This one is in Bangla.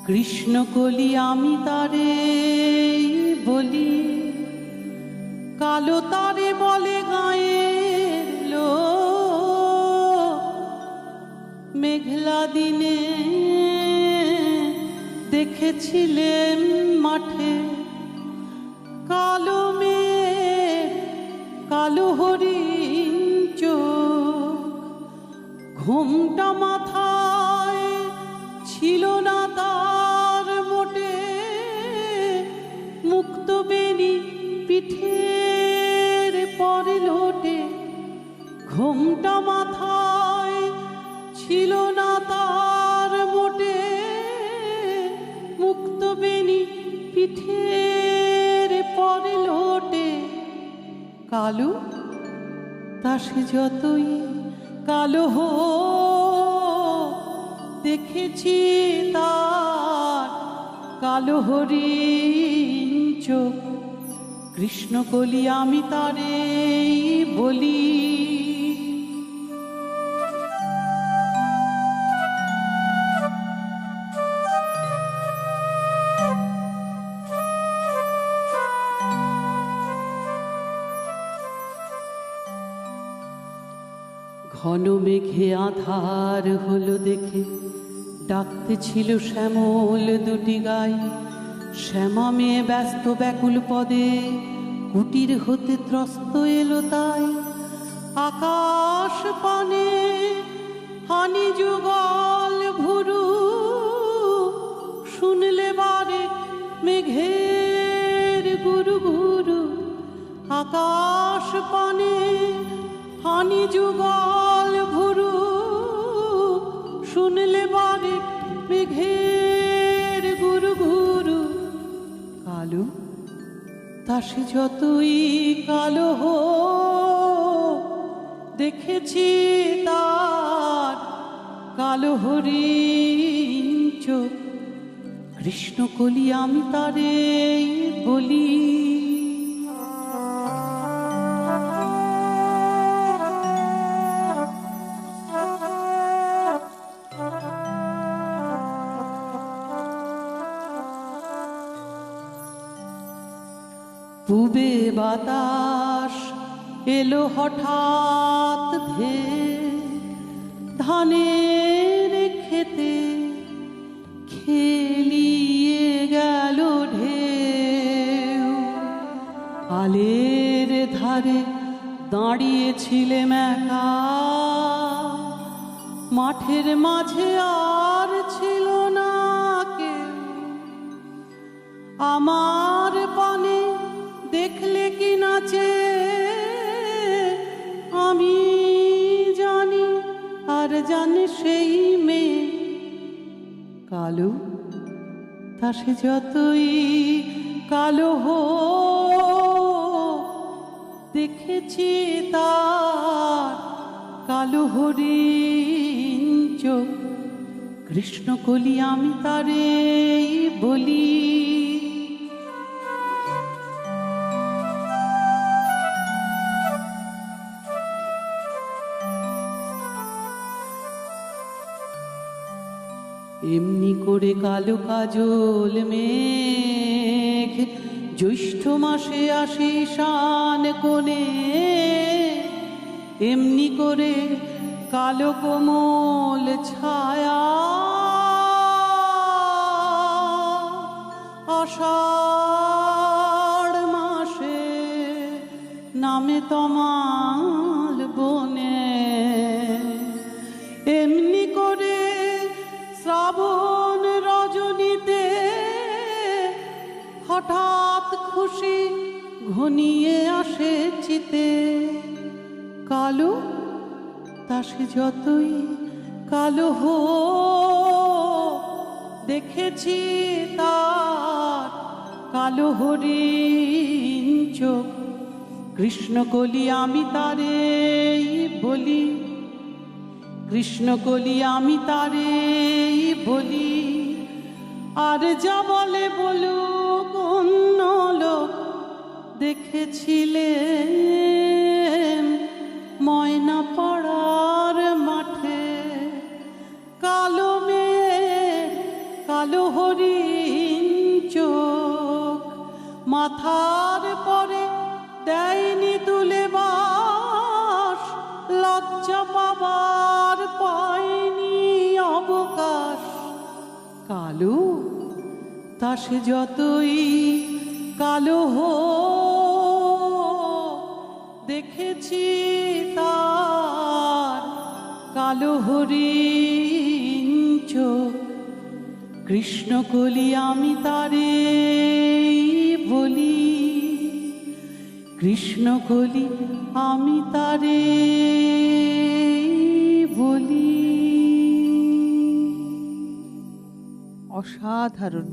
কৃষ্ণ কলি আমি তারে বলি, কালো তারে বলে গায়ের লোক। মেঘলা দিনে দেখেছিলেন মাঠে কালো মেঘ, কালো হরিণ চোখ। ঘুমটা মাথায় ছিল না তার মোটে, মুক্ত বেনি পিঠের পরে লোটে। ঘুমটা মাথায় ছিল না তার মোটে, মুক্ত বেনি পিঠের পরে লোটে। কালো তা সে যতই কালো হোক, দেখেছি তার কালো হরিণ চোখ। কৃষ্ণ কলি আমি তারে বলি। ঘন মেঘে আধার হলো দেখে ডাকতে ছিল শ্যামল দুটি গাই। শ্যামা মেয়ে ব্যস্ত ব্যাকুল পদে কুটির হতে ত্রস্ত এলো তাই। আকাশ পানে হানি যুগল ভুরু, শুনলে বারে মেঘের গুরু গুরু। আকাশ পানে হানি যুগল ভুরু, শুনলে বারে মেঘের গুরু গুরু। কালো তা সে যতই কালো হোক, দেখেছি তার কালো হরিণ চোখ। কৃষ্ণ কলি আমি তারে বলি। পূবে বাতাস এলো হঠাৎ ধেয়ে, ধানের খেতে খেলিয়ে গেল ঢেউ। আলের ধারে দাঁড়িয়েছিলেম একা, মাঠের মাঝে আর ছিল না কেউ। আমার পানে দেখলে কি নাচে আমি জানি, আর জানে সেই মেয়ে। কালো তা সে যতই কালো হোক, দেখেছি তার কালো হরিণ চোখ। কৃষ্ণ কলি আমি তারে বলি। এমনি করে কালো কাজল মেঘ জ্যৈষ্ঠ মাসে আসে ঈশান কোণে। এমনি করে কালো কোমল ছায়া আষাঢ় মাসে নামে তমাল বনে। এমনি করে শ্রাবণ রজনীতে হঠাৎ খুশি ঘনিয়ে আসে চিতে। কালো তা সে যতই কালো হোক, দেখেছি তার কালো হরিণ চোখ। কৃষ্ণ কলি আমি তারে বলি। কৃষ্ণ কলি আমি তারে বলি। আর যা বলে বলুক অন্য লোক, দেখেছিলেন ময়না পাড়ার মাঠে কালো মেয়ে কালো হরিণ মাথার পরে দেয়নি তুলে বাস, লজ্জা পাবার পায়নি অবকাশ। কালো তা সে যতই কালো হোক, দেখেছি তার কালো হরিণ চোখ। কৃষ্ণকলি আমি তারে বলি, কৃষ্ণকলি আমি তারে বলি। অসাধারণ